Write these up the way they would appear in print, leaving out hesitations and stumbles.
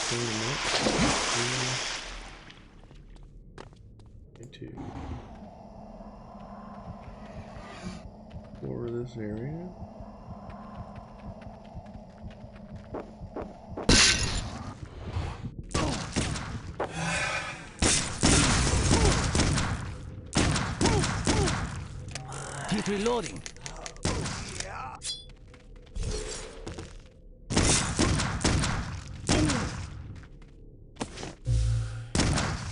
For this area. Keep reloading.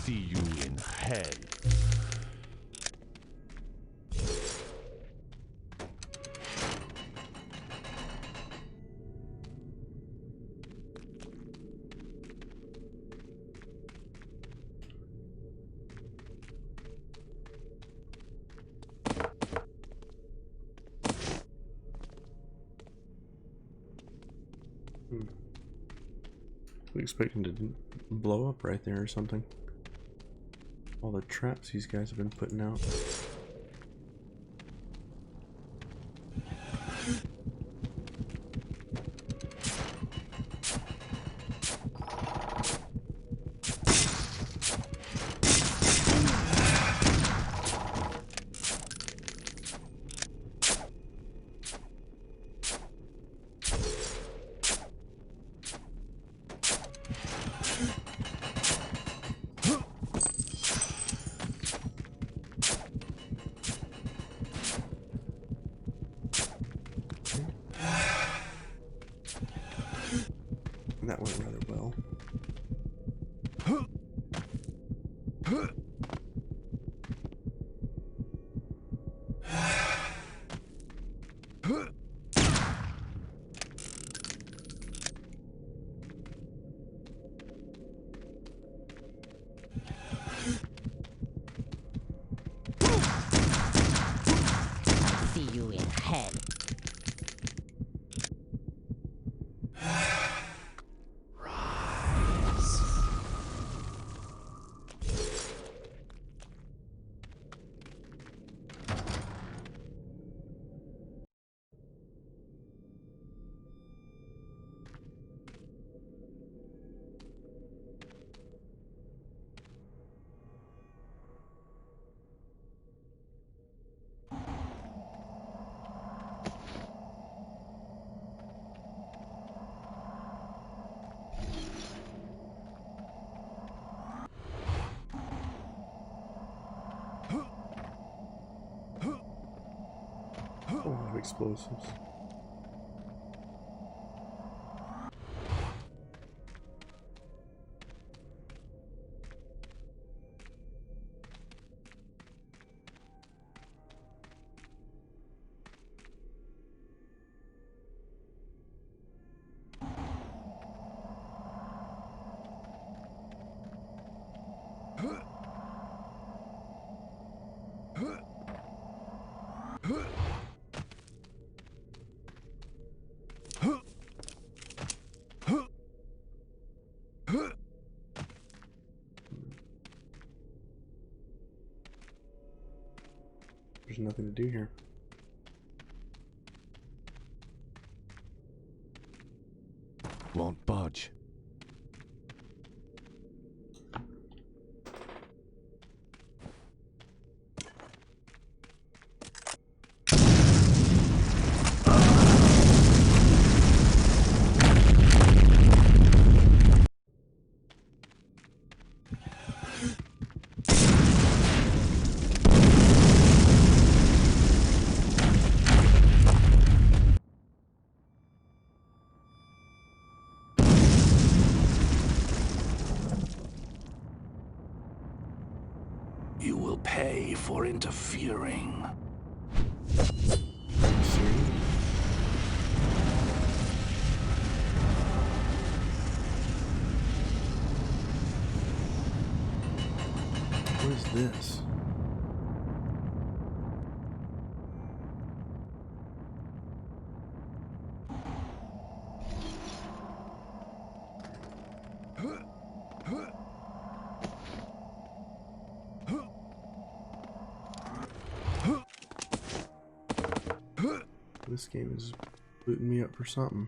See you in hell. We expect him to blow up right there or something. All the traps these guys have been putting out. That went rather well. See you in hell. A lot of explosives. There's nothing to do here. Won't budge. You will pay for interfering. What is this? This game is booting me up for something.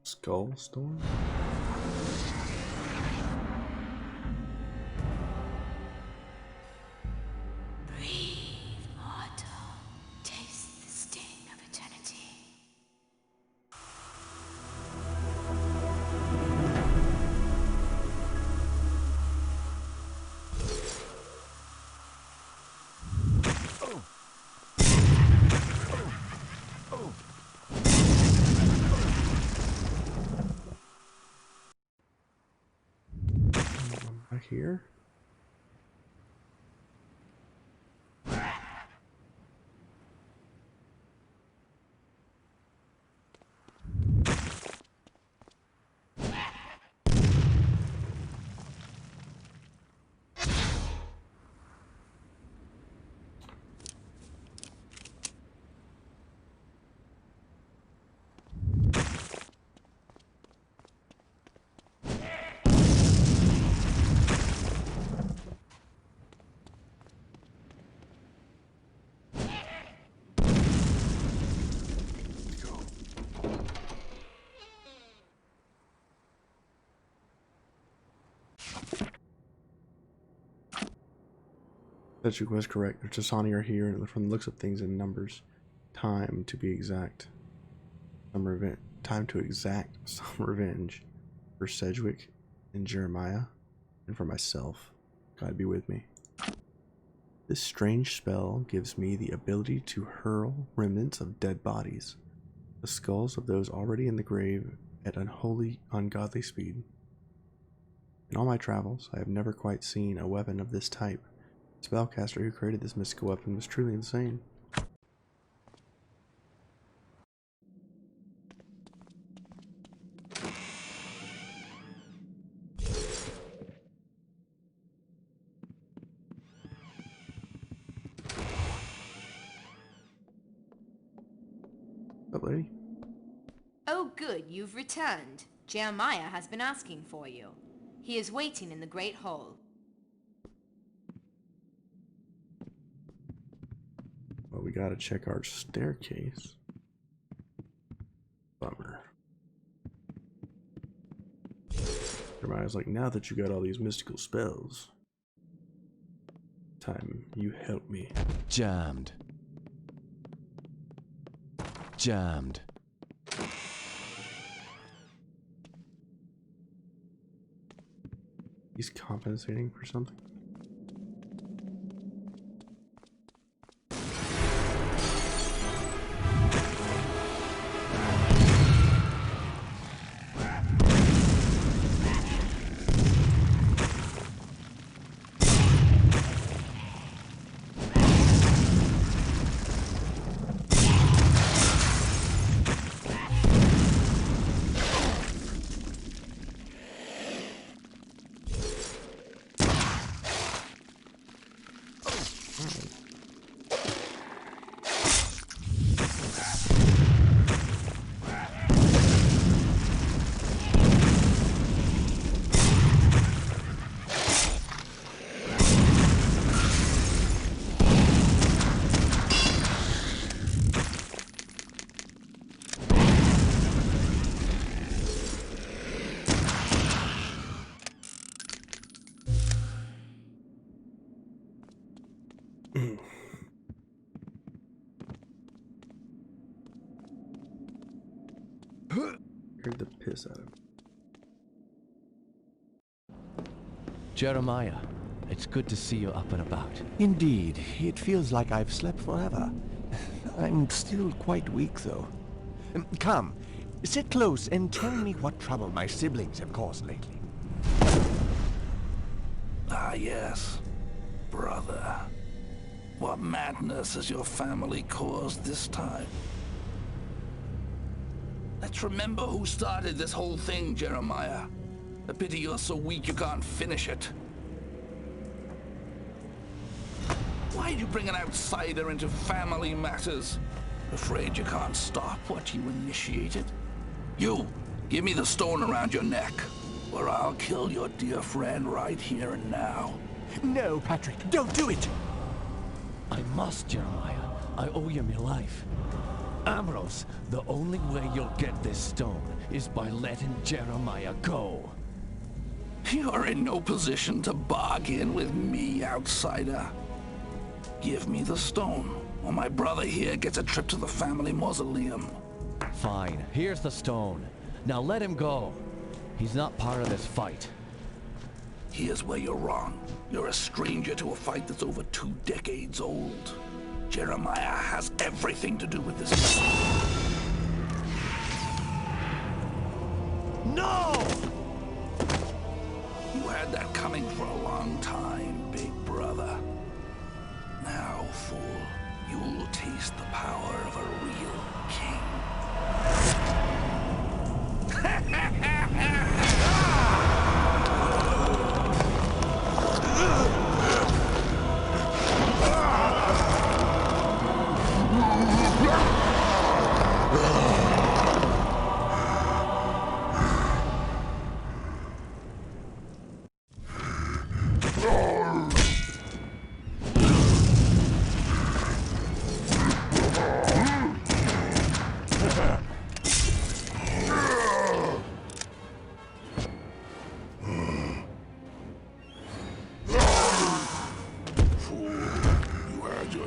Skull Storm? Breathe, mortal. Taste the sting of eternity. Back here? That you was correct. There's Tasani are here, and from the looks of things in numbers, time to be exact. Time to exact some revenge for Sedgwick and Jeremiah, and for myself. God be with me. This strange spell gives me the ability to hurl remnants of dead bodies, the skulls of those already in the grave, at unholy, ungodly speed. In all my travels, I have never quite seen a weapon of this type. The spellcaster who created this mystical weapon was truly insane. What's up, lady? Oh good, you've returned. Jeremiah has been asking for you. He is waiting in the Great Hall. Well, we gotta check our staircase. Bummer. Jeremiah's like, now that you got all these mystical spells, time you help me. Jammed. Jammed. He's compensating for something. Scared the piss out of him. Jeremiah, it's good to see you up and about. Indeed, it feels like I've slept forever. I'm still quite weak, though. Come, sit close and tell me what trouble my siblings have caused lately. Ah, yes. Brother. What madness has your family caused this time? Let's remember who started this whole thing, Jeremiah. A pity you're so weak you can't finish it. Why'd you bring an outsider into family matters? Afraid you can't stop what you initiated? You, give me the stone around your neck, or I'll kill your dear friend right here and now. No, Patrick, don't do it! I must, Jeremiah. I owe you my life. Ambrose, the only way you'll get this stone is by letting Jeremiah go. You're in no position to bargain with me, outsider. Give me the stone, or my brother here gets a trip to the family mausoleum. Fine, here's the stone. Now let him go. He's not part of this fight. Here's where you're wrong. You're a stranger to a fight that's over 2 decades old. Jeremiah has everything to do with this. No! You had that coming for a long time, big brother. Now, fool, you'll taste the power of a real king.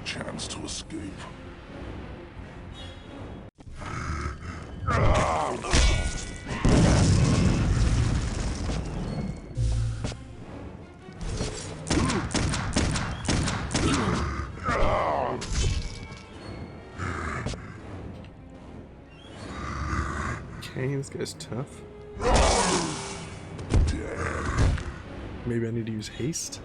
Chance to escape. Okay, this guy's tough. Maybe I need to use haste?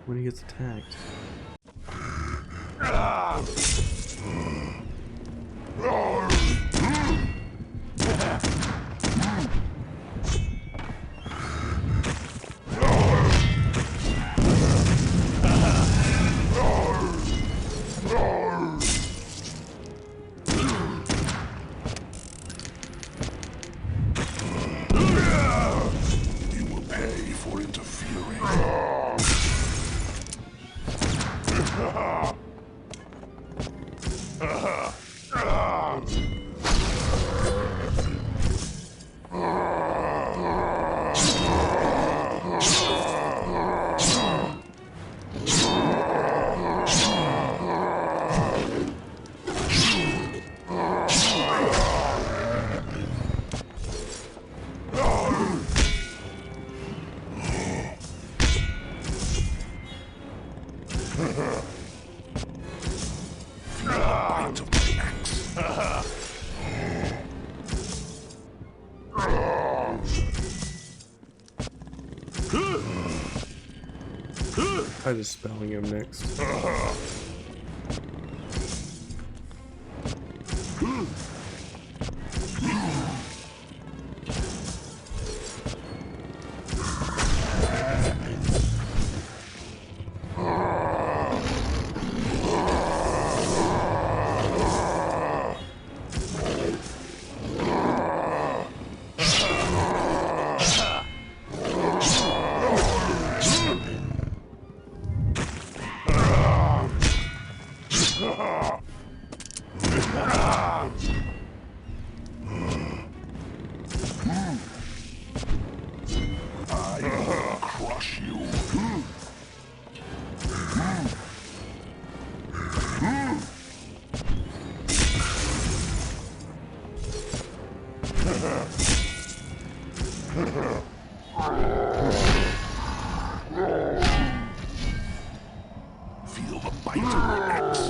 When he gets attacked. try dispelling him next. Crush you. Feel the bite of the axe.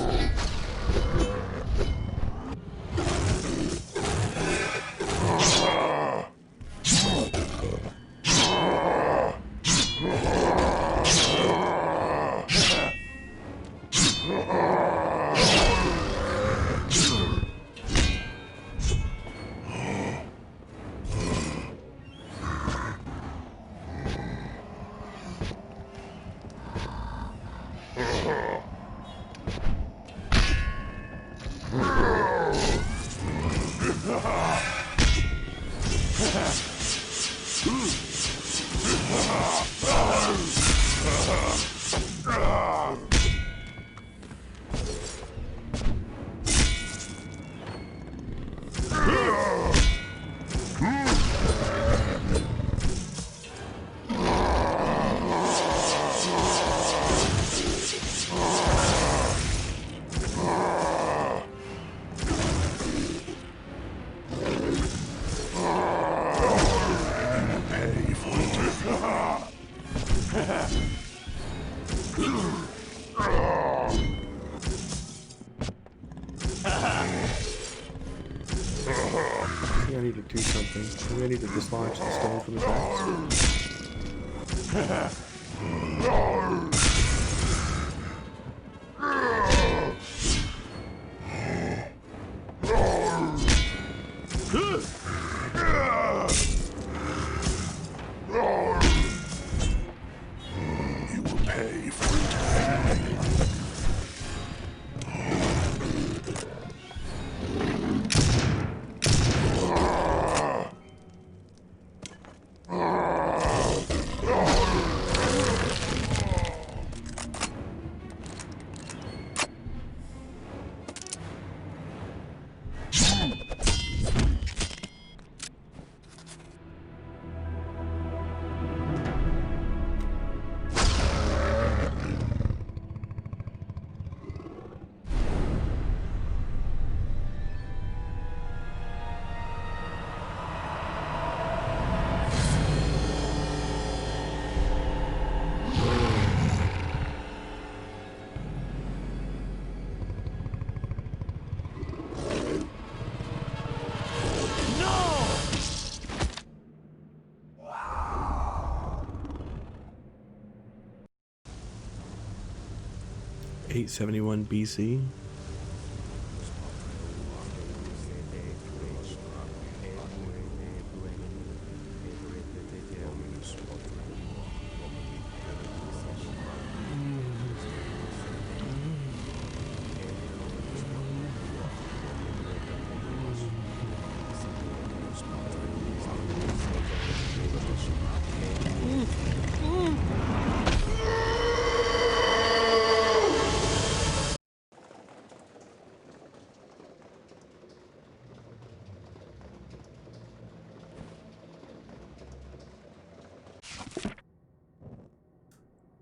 I think I need to do something. Maybe I need to dislodge the stone from his axe. You will pay for it. No! 871 BC.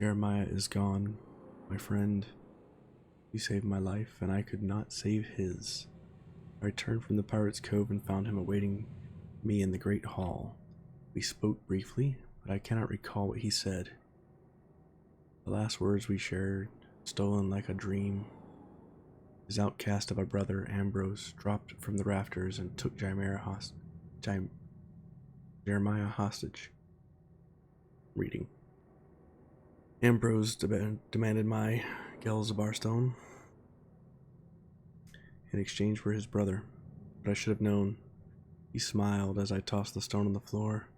Jeremiah is gone, my friend. He saved my life, and I could not save his. I returned from the Pirate's Cove and found him awaiting me in the Great Hall. We spoke briefly, but I cannot recall what he said. The last words we shared, stolen like a dream. His outcast of a brother, Ambrose, dropped from the rafters and took Jeremiah hostage. Reading. Ambrose demanded my Gelzabar stone in exchange for his brother, but I should have known. He smiled as I tossed the stone on the floor.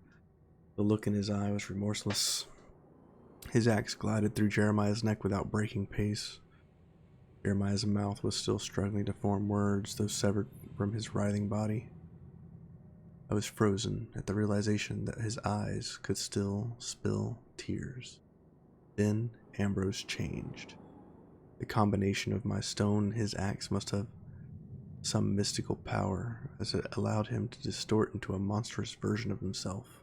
The look in his eye was remorseless. His axe glided through Jeremiah's neck without breaking pace. Jeremiah's mouth was still struggling to form words, though severed from his writhing body. I was frozen at the realization that his eyes could still spill tears. Then Ambrose changed. The combination of my stone and his axe must have some mystical power, as it allowed him to distort into a monstrous version of himself.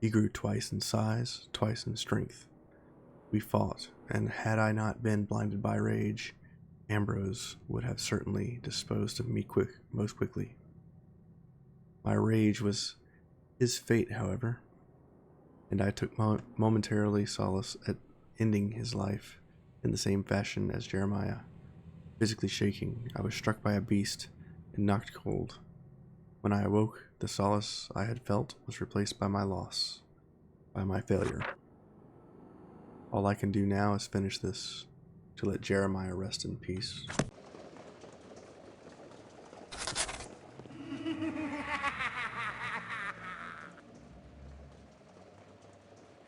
He grew twice in size, twice in strength. We fought, and had I not been blinded by rage, Ambrose would have certainly disposed of me most quickly. My rage was his fate, however, and I took momentarily solace at ending his life in the same fashion as Jeremiah. Physically shaking, I was struck by a beast and knocked cold. When I awoke, the solace I had felt was replaced by my loss, by my failure. All I can do now is finish this, to let Jeremiah rest in peace.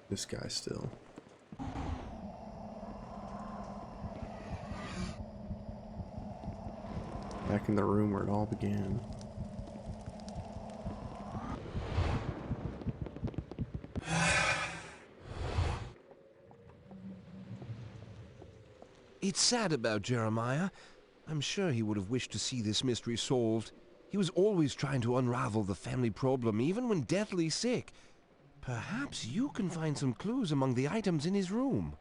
This guy still. Back in the room where it all began. It's sad about Jeremiah. I'm sure he would have wished to see this mystery solved. He was always trying to unravel the family problem, even when deathly sick. Perhaps you can find some clues among the items in his room.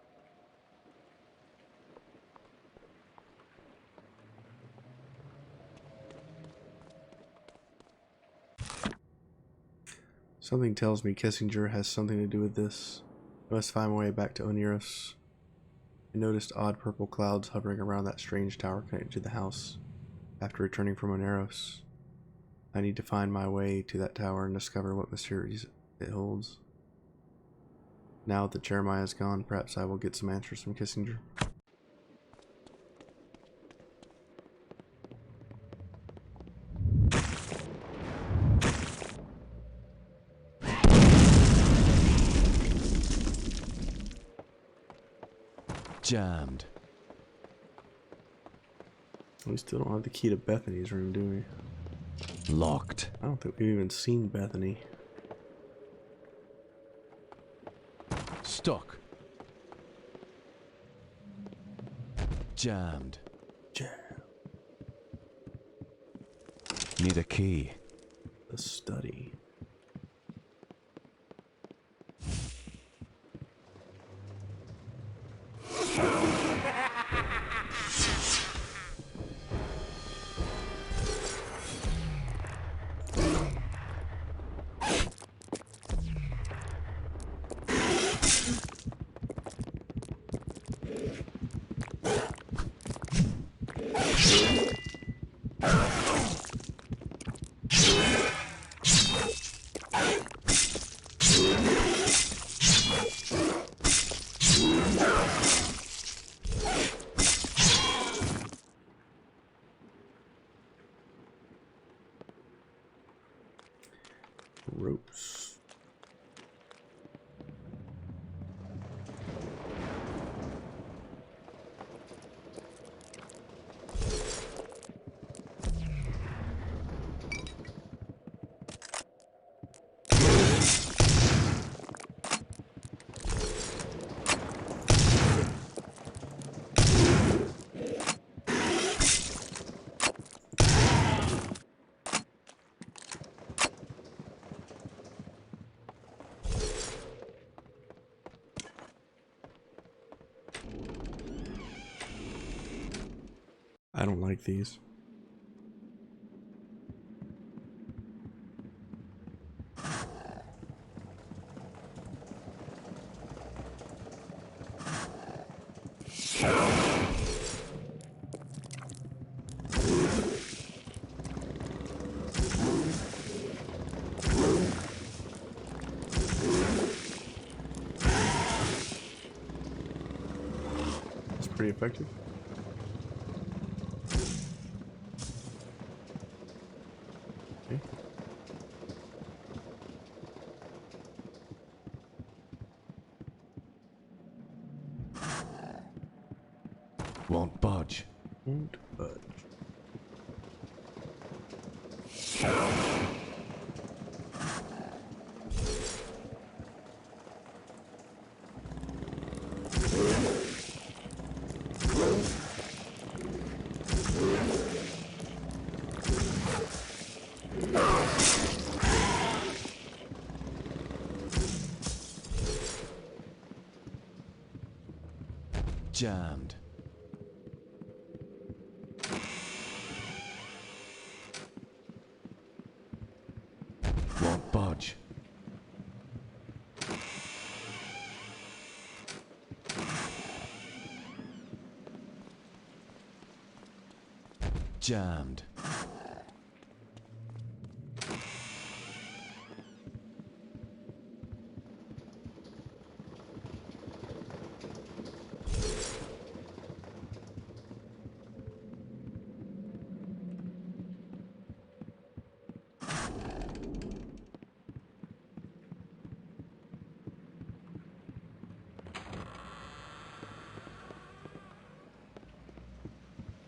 Something tells me Kissinger has something to do with this. I must find my way back to Oneros. I noticed odd purple clouds hovering around that strange tower connected to the house. After returning from Oneros, I need to find my way to that tower and discover what mysteries it holds. Now that Jeremiah is gone, perhaps I will get some answers from Kissinger. Jammed. We still don't have the key to Bethany's room, do we? Locked. I don't think we've even seen Bethany. Stuck. Jammed. Jam. Need a key. The study. Ropes. I don't like these. Pretty effective. Okay. Won't budge. Won't budge. Jammed. Won't budge. Jammed.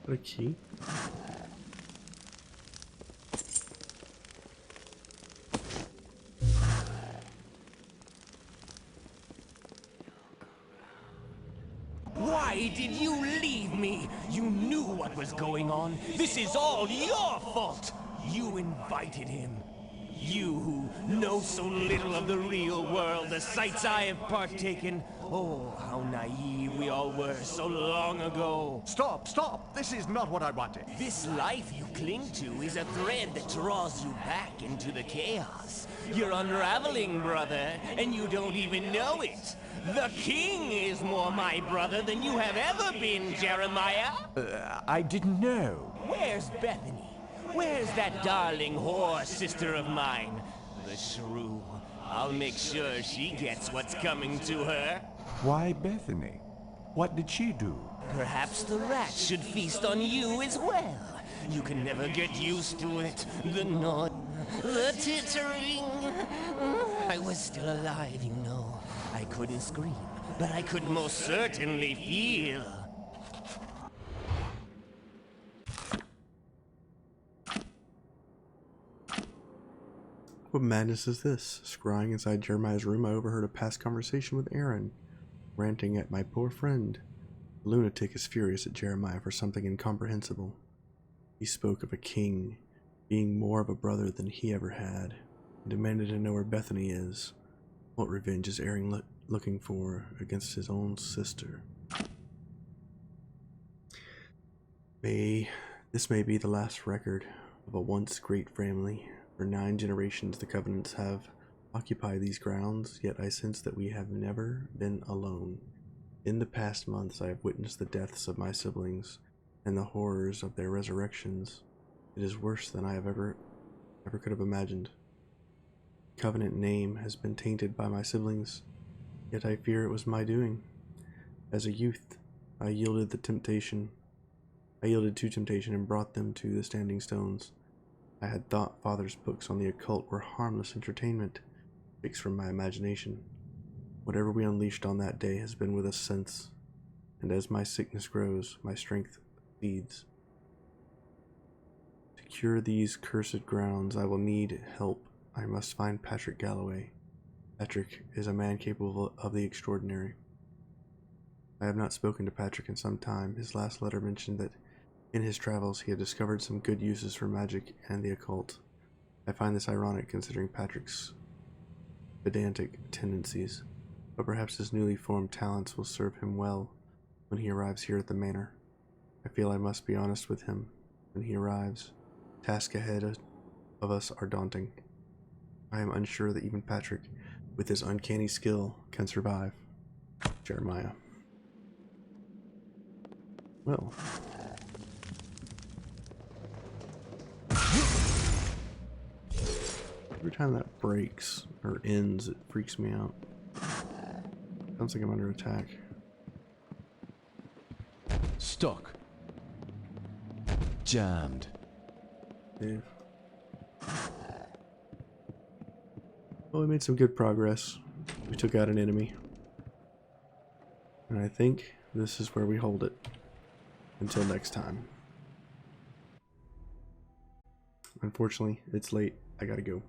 What a key. Why did you leave me? You knew what was going on. This is all your fault. You invited him. You who know so little of the real world, the sights I have partaken. Oh, how naive we all were so long ago. Stop, stop! This is not what I wanted. This life you cling to is a thread that draws you back into the chaos. You're unraveling, brother, and you don't even know it. The king is more my brother than you have ever been, Jeremiah. I didn't know. Where's Bethany? Where's that darling whore sister of mine? The shrew. I'll make sure she gets what's coming to her. Why Bethany? What did she do? Perhaps the rat should feast on you as well. You can never get used to it. The gnawing, the tittering. I was still alive, you know. I couldn't scream, but I could most certainly feel. What madness is this? Scrying inside Jeremiah's room, I overheard a past conversation with Aaron, ranting at my poor friend. The lunatic is furious at Jeremiah for something incomprehensible. He spoke of a king being more of a brother than he ever had, and demanded to know where Bethany is. What revenge is Aaron looking for against his own sister? This may be the last record of a once great family. For 9 generations the Covenants have occupied these grounds, yet I sense that we have never been alone. In the past months I have witnessed the deaths of my siblings, and the horrors of their resurrections. It is worse than I have ever could have imagined. The Covenant name has been tainted by my siblings, yet I fear it was my doing. As a youth, I yielded to temptation and brought them to the Standing Stones. I had thought Father's books on the occult were harmless entertainment, fixed from my imagination. Whatever we unleashed on that day has been with us since, and as my sickness grows, my strength cedes. To cure these cursed grounds, I will need help. I must find Patrick Galloway. Patrick is a man capable of the extraordinary. I have not spoken to Patrick in some time. His last letter mentioned that in his travels he had discovered some good uses for magic and the occult. I find this ironic considering Patrick's pedantic tendencies, but perhaps his newly formed talents will serve him well when he arrives here at the manor. I feel I must be honest with him when he arrives. Tasks ahead of us are daunting. I am unsure that even Patrick, with his uncanny skill, can survive. Jeremiah. Well. Every time that breaks or ends, it freaks me out. Sounds like I'm under attack. Stuck. Jammed. Yeah. Well, we made some good progress. We took out an enemy. And I think this is where we hold it. Until next time. Unfortunately, it's late. I gotta go.